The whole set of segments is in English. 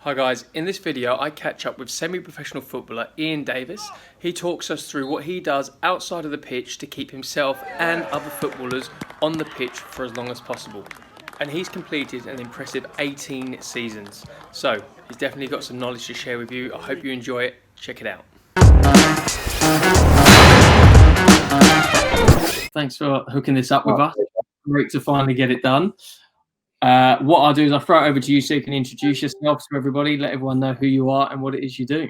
Hi guys, in this video I catch up with semi-professional footballer Ian Davies. He talks us through what he does outside of the pitch to keep himself and other footballers on the pitch for as long as possible. And he's completed an impressive 18 seasons. So he's definitely got some knowledge to share with you. I hope you enjoy it. Check it out. Thanks for hooking this up with us. Great to finally get it done. What I'll do is I'll throw it over to you so you can introduce yourself to everybody, let everyone know who you are and what it is you do.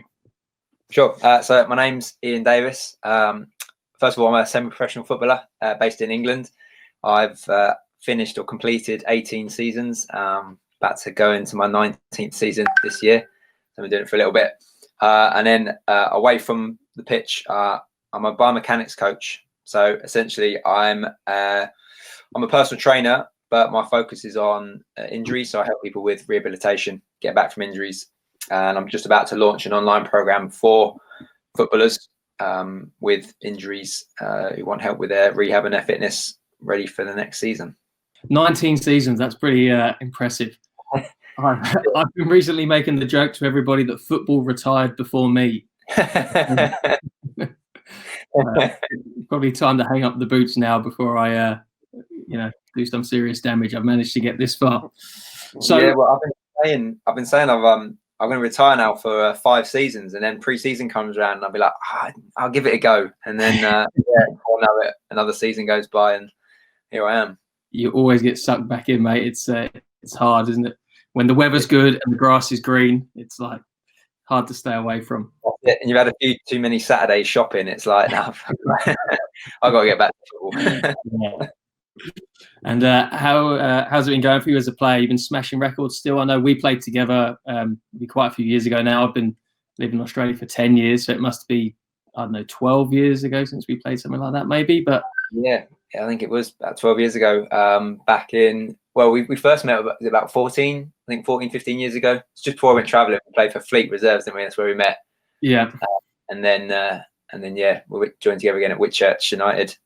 Sure. So my name's Ian Davies. First of all, I'm a semi-professional footballer based in England. I've finished or completed 18 seasons, about to go into my 19th season this year. So I've been doing it for a little bit. And then away from the pitch, I'm a biomechanics coach. So essentially, I'm a personal trainer, but my focus is on injuries. So I help people with rehabilitation, get back from injuries. And I'm just about to launch an online program for footballers with injuries who want help with their rehab and their fitness ready for the next season. 19 seasons, that's pretty impressive. I've been recently making the joke to everybody that football retired before me. Probably time to hang up the boots now before I do some serious damage. I've managed to get this far. So yeah, well, I've been saying I'm going to retire now for 5 seasons, and then pre-season comes around, and I'll be like, I'll give it a go, and then before I know it, another season goes by, and here I am. You always get sucked back in, mate. It's hard, isn't it? When the weather's good and the grass is green, it's like hard to stay away from. And you've had a few too many Saturdays shopping. It's like, no, I've got to get back to football. Yeah. And how's it been going for you as a player? You've been smashing records still. I know we played together quite a few years ago now. I've been living in Australia for 10 years, so it must be, I don't know, 12 years ago since we played, something like that maybe. But yeah, I think it was about 12 years ago. Back in, well, we first met about 14, 15 years ago. It's just before I went travelling. We played for Fleet Reserves, didn't we? That's where we met. Yeah. And then yeah, we joined together again at Whitchurch United.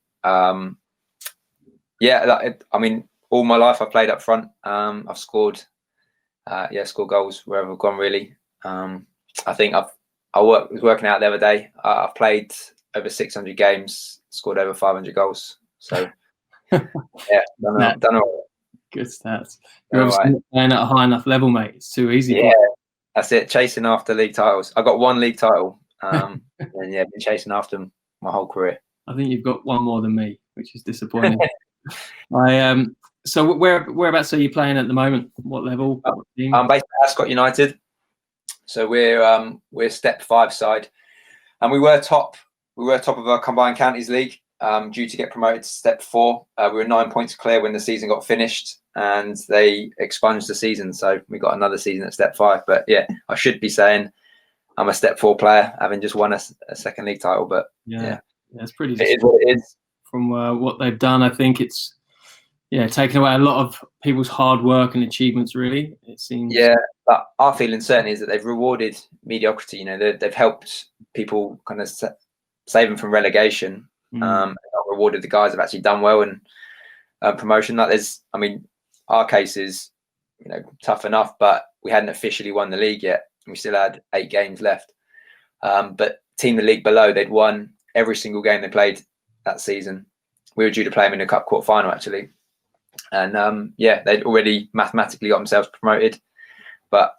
Yeah, I mean, all my life I've played up front. I've scored, scored goals wherever I've gone, really. I think I was working out the other day. I've played over 600 games, scored over 500 goals. So, yeah, done all. Good stats. You're obviously not playing at a high enough level, mate. It's too easy. Yeah, that's it. Chasing after league titles. I got 1 league title, and yeah, been chasing after them my whole career. I think you've got 1 more than me, which is disappointing. So whereabouts are you playing at the moment? What level? What team? I'm based at Ascot United. So we're step 5 side, and we were top of our combined counties league. Due to get promoted to step 4. We were 9 points clear when the season got finished, and they expunged the season, so we got another season at step 5. But yeah, I should be saying I'm a step 4 player, having just won a second league title. But yeah, it's pretty. It is what it is. From what they've done, I think it's taken away a lot of people's hard work and achievements. Really, it seems. Yeah, but our feeling certainly is that they've rewarded mediocrity. You know, they've helped people kind of save them from relegation. Not rewarded the guys that have actually done well and promotion. Like our case is tough enough, but we hadn't officially won the league yet, and we still had 8 games left. But team the league below, they'd won every single game they played that season. We were due to play them in a cup quarter final actually, and they'd already mathematically got themselves promoted, but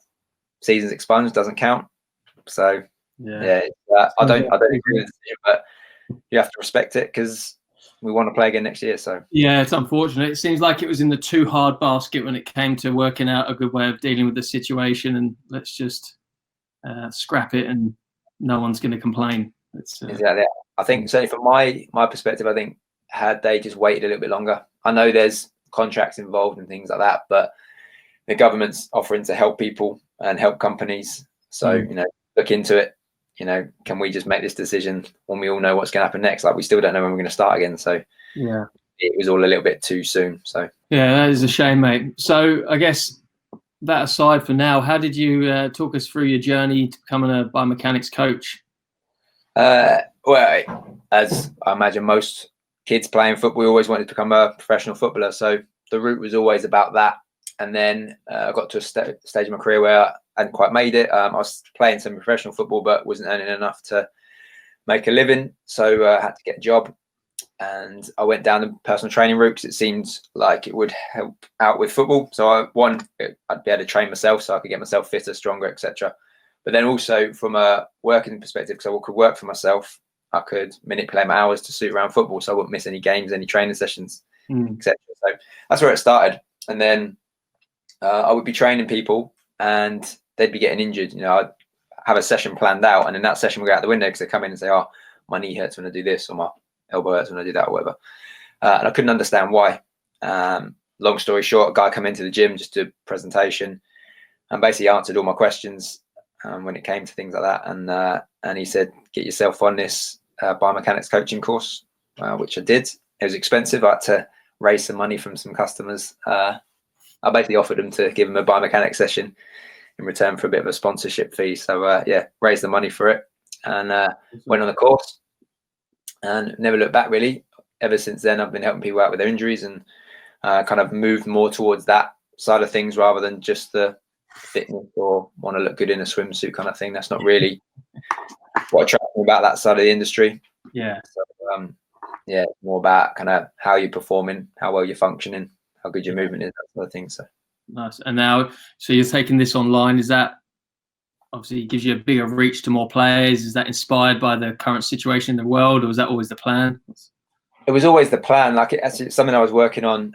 seasons expunged doesn't count. So I don't agree with the decision, but you have to respect it because we want to play again next year. So yeah, it's unfortunate. It seems like it was in the too hard basket when it came to working out a good way of dealing with the situation, and let's just scrap it, and no one's going to complain. Exactly. I think certainly from my perspective, I think had they just waited a little bit longer. I know there's contracts involved and things like that, but the government's offering to help people and help companies. So look into it. Can we just make this decision when we all know what's going to happen next? Like, we still don't know when we're going to start again. So yeah, it was all a little bit too soon. So yeah, that is a shame, mate. So I guess that aside for now, how did you talk us through your journey to becoming a biomechanics coach? Well, as I imagine most kids playing football, we always wanted to become a professional footballer. So the route was always about that. And then I got to a stage of my career where hadn't quite made it. I was playing some professional football, but wasn't earning enough to make a living. So I had to get a job. And I went down the personal training route because it seemed like it would help out with football. So I'd be able to train myself so I could get myself fitter, stronger, etc. But then also from a working perspective, because I could work for myself, I could manipulate my hours to suit around football, so I wouldn't miss any games, any training sessions, etc. So that's where it started. And then I would be training people, and they'd be getting injured. You know, I'd have a session planned out, and then that session would go out the window because they come in and say, "Oh, my knee hurts when I do this," or "My elbow hurts when I do that," or whatever. And I couldn't understand why. Long story short, a guy come into the gym, just do a presentation, and basically answered all my questions when it came to things like that. And he said, "Get yourself on this biomechanics coaching course," which I did. It was expensive. I had to raise some money from some customers. I basically offered them to give them a biomechanics session in return for a bit of a sponsorship fee. So yeah, raised the money for it and went on the course and never looked back really. Ever since then, I've been helping people out with their injuries and kind of moved more towards that side of things rather than just the fitness or want to look good in a swimsuit kind of thing. That's not really what attracts me about that side of the industry. Yeah. So, yeah, more about kind of how you're performing, how well you're functioning, how good your movement is, that sort of thing. So nice. And now, so you're taking this online. Is that obviously gives you a bigger reach to more players? Is that inspired by the current situation in the world, or was that always the plan? It was always the plan. Like it's something I was working on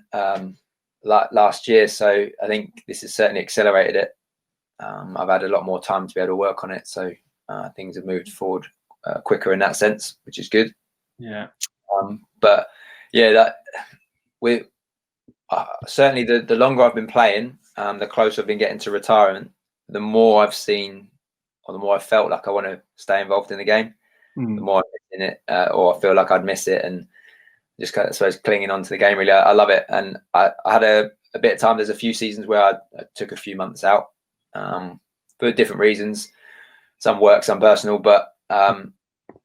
last year. So I think this has certainly accelerated it. I've had a lot more time to be able to work on it. So things have moved forward quicker in that sense, which is good. Yeah. But yeah, that we certainly the longer I've been playing, the closer I've been getting to retirement, the more I've seen or the more I felt like I want to stay involved in the game, the more I'm in it, or I feel like I'd miss it, and just kind of, I suppose, clinging on to the game. Really, I love it, and I had a bit of time. There's a few seasons where I took a few months out for different reasons, some work, some personal, but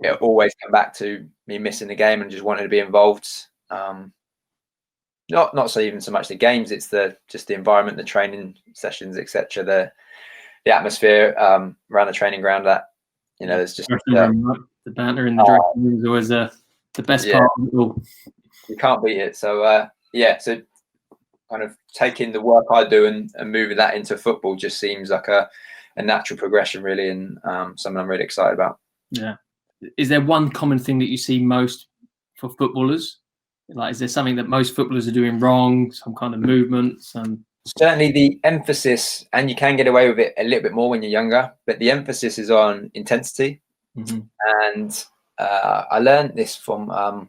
it always came back to me missing the game and just wanting to be involved. Not so even so much the games, it's just the environment, the training sessions, etc. The atmosphere around the training ground. That there's just the banter in the dressing room is always the best part of it all. You can't beat it. So yeah, so kind of taking the work I do and moving that into football just seems like a natural progression, really, and something I'm really excited about. Yeah. Is there one common thing that you see most for footballers? Like, is there something that most footballers are doing wrong? Some kind of movement? Certainly the emphasis, and you can get away with it a little bit more when you're younger, but the emphasis is on intensity. And I learned this from,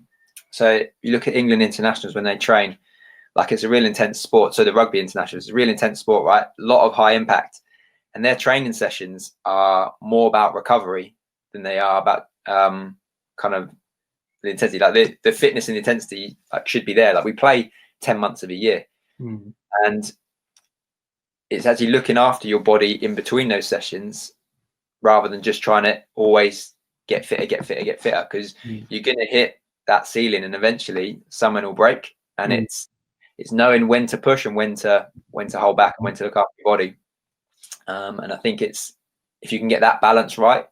so you look at England internationals when they train, like it's a real intense sport. So the rugby internationals is a real intense sport, right? A lot of high impact. And their training sessions are more about recovery than they are about kind of the intensity. Like the fitness and intensity should be there. Like we play 10 months of a year. And it's actually looking after your body in between those sessions rather than just trying to always get fitter, because you're going to hit that ceiling and eventually someone will break. And it's knowing when to push and when to hold back and when to look after your body. And I think it's, if you can get that balance right,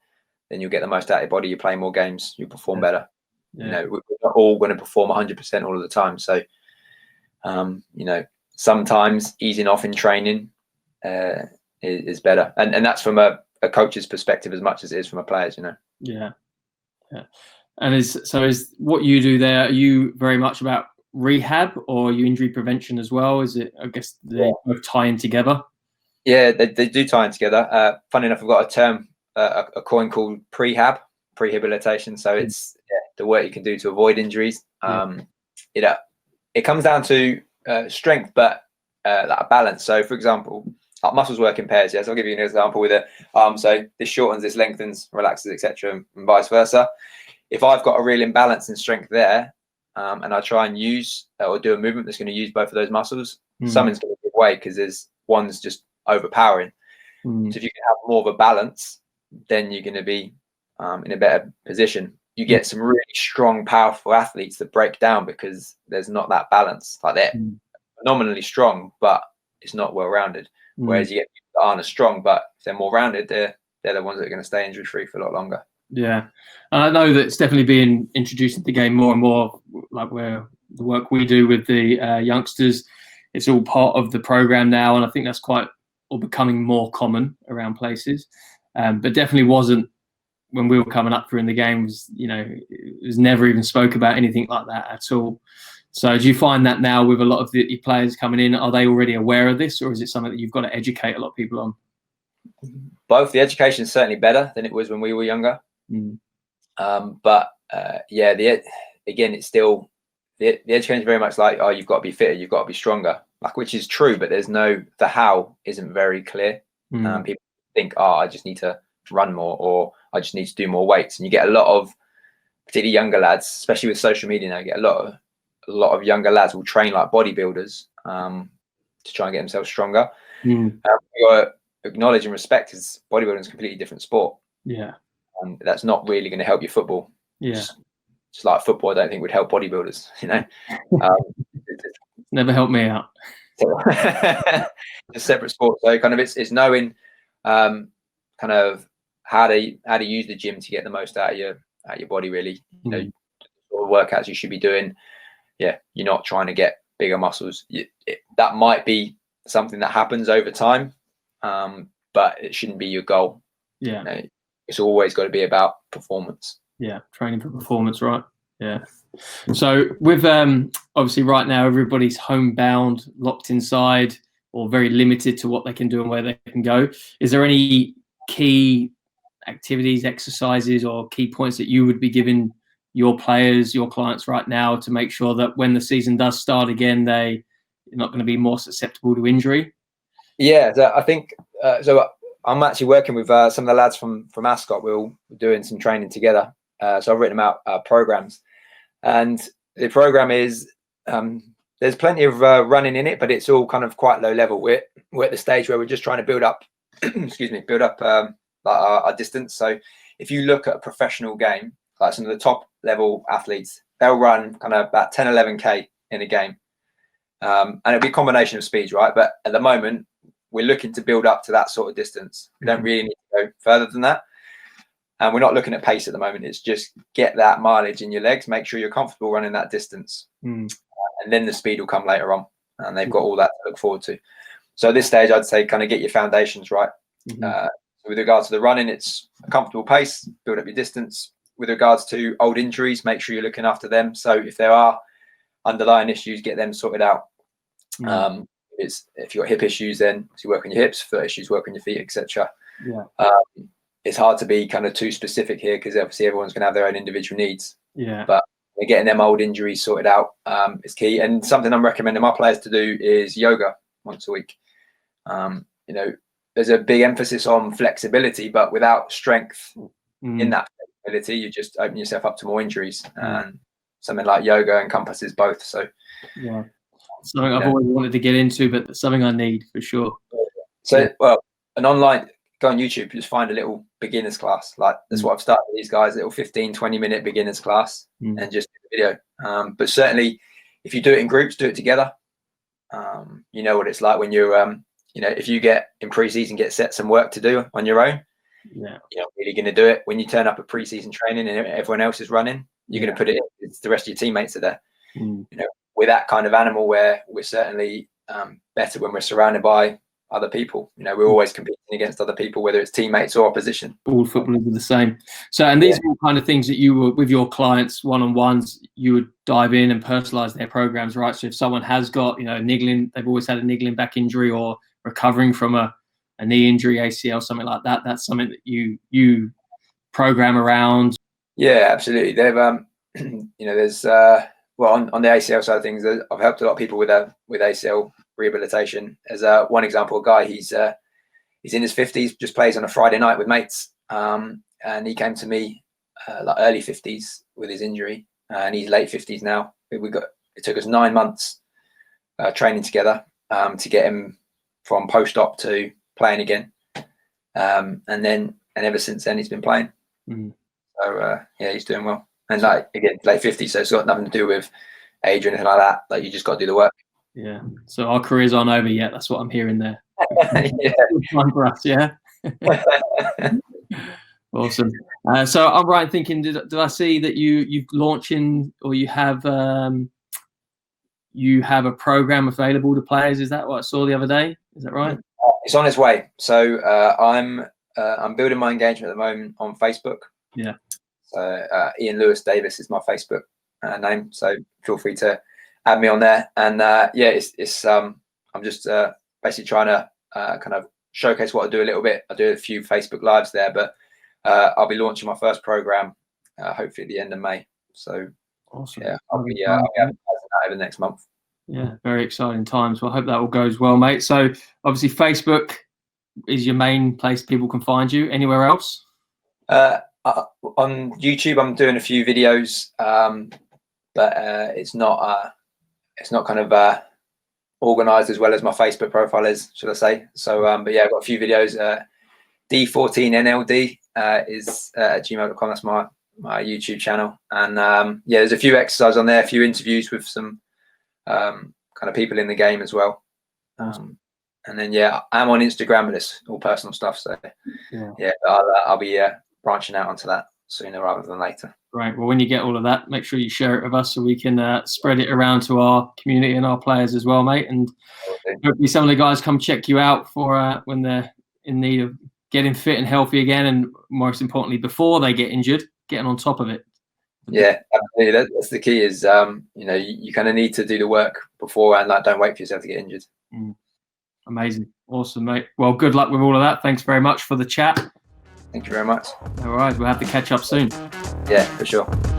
then you'll get the most out of your body. You play more games, you perform better. We're not all going to perform 100% all of the time. So, sometimes easing off in training is better. And that's from a coach's perspective as much as it is from a player's, Yeah. And is what you do there, are you very much about rehab or are you injury prevention as well? Is it, I guess, they both tie in together? Yeah, they do tie in together. Funny enough, I've got a term, a coin called prehabilitation. So it's the work you can do to avoid injuries. It comes down to strength, but like a balance. So, for example, muscles work in pairs. Yes, I'll give you an example with it. So this shortens, this lengthens, relaxes, etc., and vice versa. If I've got a real imbalance in strength there, and I try and use or do a movement that's going to use both of those muscles, something's going to give way because there's one's just overpowering. So if you can have more of a balance, then you're going to be in a better position. You get some really strong, powerful athletes that break down because there's not that balance. Like they're phenomenally strong, but it's not well rounded. Whereas you get people that aren't as strong, but if they're more rounded, they're the ones that are going to stay injury free for a lot longer. Yeah, and I know that it's definitely being introduced into the game more and more. Like where the work we do with the youngsters, it's all part of the program now, and I think that's quite or becoming more common around places. But definitely wasn't when we were coming up through in the games. It was never even spoke about anything like that at all. So do you find that now with a lot of the players coming in, are they already aware of this, or is it something that you've got to educate a lot of people on? Both. The education is certainly better than it was when we were younger. But again, it's still the education is very much like, oh, you've got to be fitter, you've got to be stronger, which is true, but the how isn't very clear. People think, oh, I just need to run more, or I just need to do more weights, and you get a lot of particularly younger lads, especially with social media now, you get a lot of younger lads will train like bodybuilders to try and get themselves stronger. You got to acknowledge and respect is bodybuilding is a completely different sport. Yeah. That's not really going to help your football. Yeah. Just like football, I don't think would help bodybuilders, Never helped me out. It's a separate sport. So kind of it's knowing kind of how to use the gym to get the most out of your body, really. The sort of workouts you should be doing. Yeah, you're not trying to get bigger muscles. That might be something that happens over time, but it shouldn't be your goal. Yeah. It's always got to be about performance. Yeah, training for performance, right? Yeah. So with obviously right now everybody's homebound, locked inside, or very limited to what they can do and where they can go. Is there any key activities, exercises, or key points that you would be giving your players, your clients right now to make sure that when the season does start again, they're not going to be more susceptible to injury? Yeah, so I think so. I'm actually working with some of the lads from Ascot. We're doing some training together. So I've written them out programs, and the program is there's plenty of running in it, but it's all kind of quite low level. We're at the stage where we're just trying to build up, our distance. So if you look at a professional game, like some of the top level athletes, they'll run kind of about 10, 11K in a game, and it'll be a combination of speeds, right? But at the moment, we're looking to build up to that sort of distance. We don't really need to go further than that. And we're not looking at pace at the moment. It's just get that mileage in your legs, make sure you're comfortable running that distance. And then the speed will come later on. And they've got all that to look forward to. So at this stage, I'd say kind of get your foundations right. With regards to the running, it's a comfortable pace, build up your distance. With regards to old injuries, make sure you're looking after them. So if there are underlying issues, get them sorted out. If you've got hip issues, then you work on your hips. Foot issues, work on your feet, etc. It's hard to be kind of too specific here because obviously everyone's going to have their own individual needs. But getting them old injuries sorted out is key. And something I'm recommending my players to do is yoga once a week. There's a big emphasis on flexibility, but without strength in that flexibility, you just open yourself up to more injuries. And something like yoga encompasses both. So something I've always wanted to get into, but something I need for sure. So, well, an online, go on YouTube, just find a little beginners class. Like that's what I've started with these guys, a little 15-20 minute beginners class and just do the video. But certainly if you do it in groups, do it together. You know what it's like when you're, if you get in pre-season, get set some work to do on your own, you're not really going to do it. When you turn up at pre-season training and everyone else is running, you're going to put it in. The rest of your teammates are there. We're that kind of animal where we're certainly better when we're surrounded by other people. We're always competing against other people, whether it's teammates or opposition. All footballers are the same. So, and these are all kind of things that you were with your clients one-on-ones, you would dive in and personalize their programs, right? So if someone has got, niggling, they've always had a niggling back injury or recovering from a knee injury, ACL, something like that, that's something that you program around. Yeah, absolutely. They've, there's, on the ACL side of things, I've helped a lot of people with ACL rehabilitation. As one example, a guy, he's in his 50s, just plays on a Friday night with mates, and he came to me like early 50s with his injury, and he's late 50s now. It took us 9 months training together to get him from post-op to playing again, and ever since then he's been playing. So he's doing well. And like again, late 50s, so it's got nothing to do with age or anything like that. Like you just got to do the work. Yeah. So our careers aren't over yet. That's what I'm hearing there. Yeah. Time for us, yeah. Awesome. So I'm right in thinking, did I see that you've launching, or you have a program available to players? Is that what I saw the other day? Is that right? It's on its way. So I'm building my engagement at the moment on Facebook. Yeah. So Ian Davies is my Facebook name. So feel free to add me on there. And it's I'm just basically trying to kind of showcase what I do a little bit. I do a few Facebook lives there, but I'll be launching my first program hopefully at the end of May. So awesome. Yeah, I'll be advertising that over the next month. Yeah, very exciting times. Well, I hope that all goes well, mate. So obviously Facebook is your main place people can find you. Anywhere else? On YouTube, I'm doing a few videos, but it's not kind of organized as well as my Facebook profile is, should I say. So, but yeah, I've got a few videos. D14NLD is at gmail.com. That's my YouTube channel. And yeah, there's a few exercises on there, a few interviews with some kind of people in the game as well. And then yeah, I'm on Instagram, but it's all personal stuff. So yeah, I'll be branching out onto that sooner rather than later. Great. Well, when you get all of that, make sure you share it with us so we can spread it around to our community and our players as well, mate. And hopefully some of the guys come check you out for when they're in need of getting fit and healthy again, and most importantly, before they get injured, getting on top of it. Yeah, absolutely. That's the key. Is you kind of need to do the work before, and don't wait for yourself to get injured. Amazing, awesome, mate. Well, good luck with all of that. Thanks very much for the chat. Thank you very much. All right, we'll have to catch up soon. Yeah, for sure.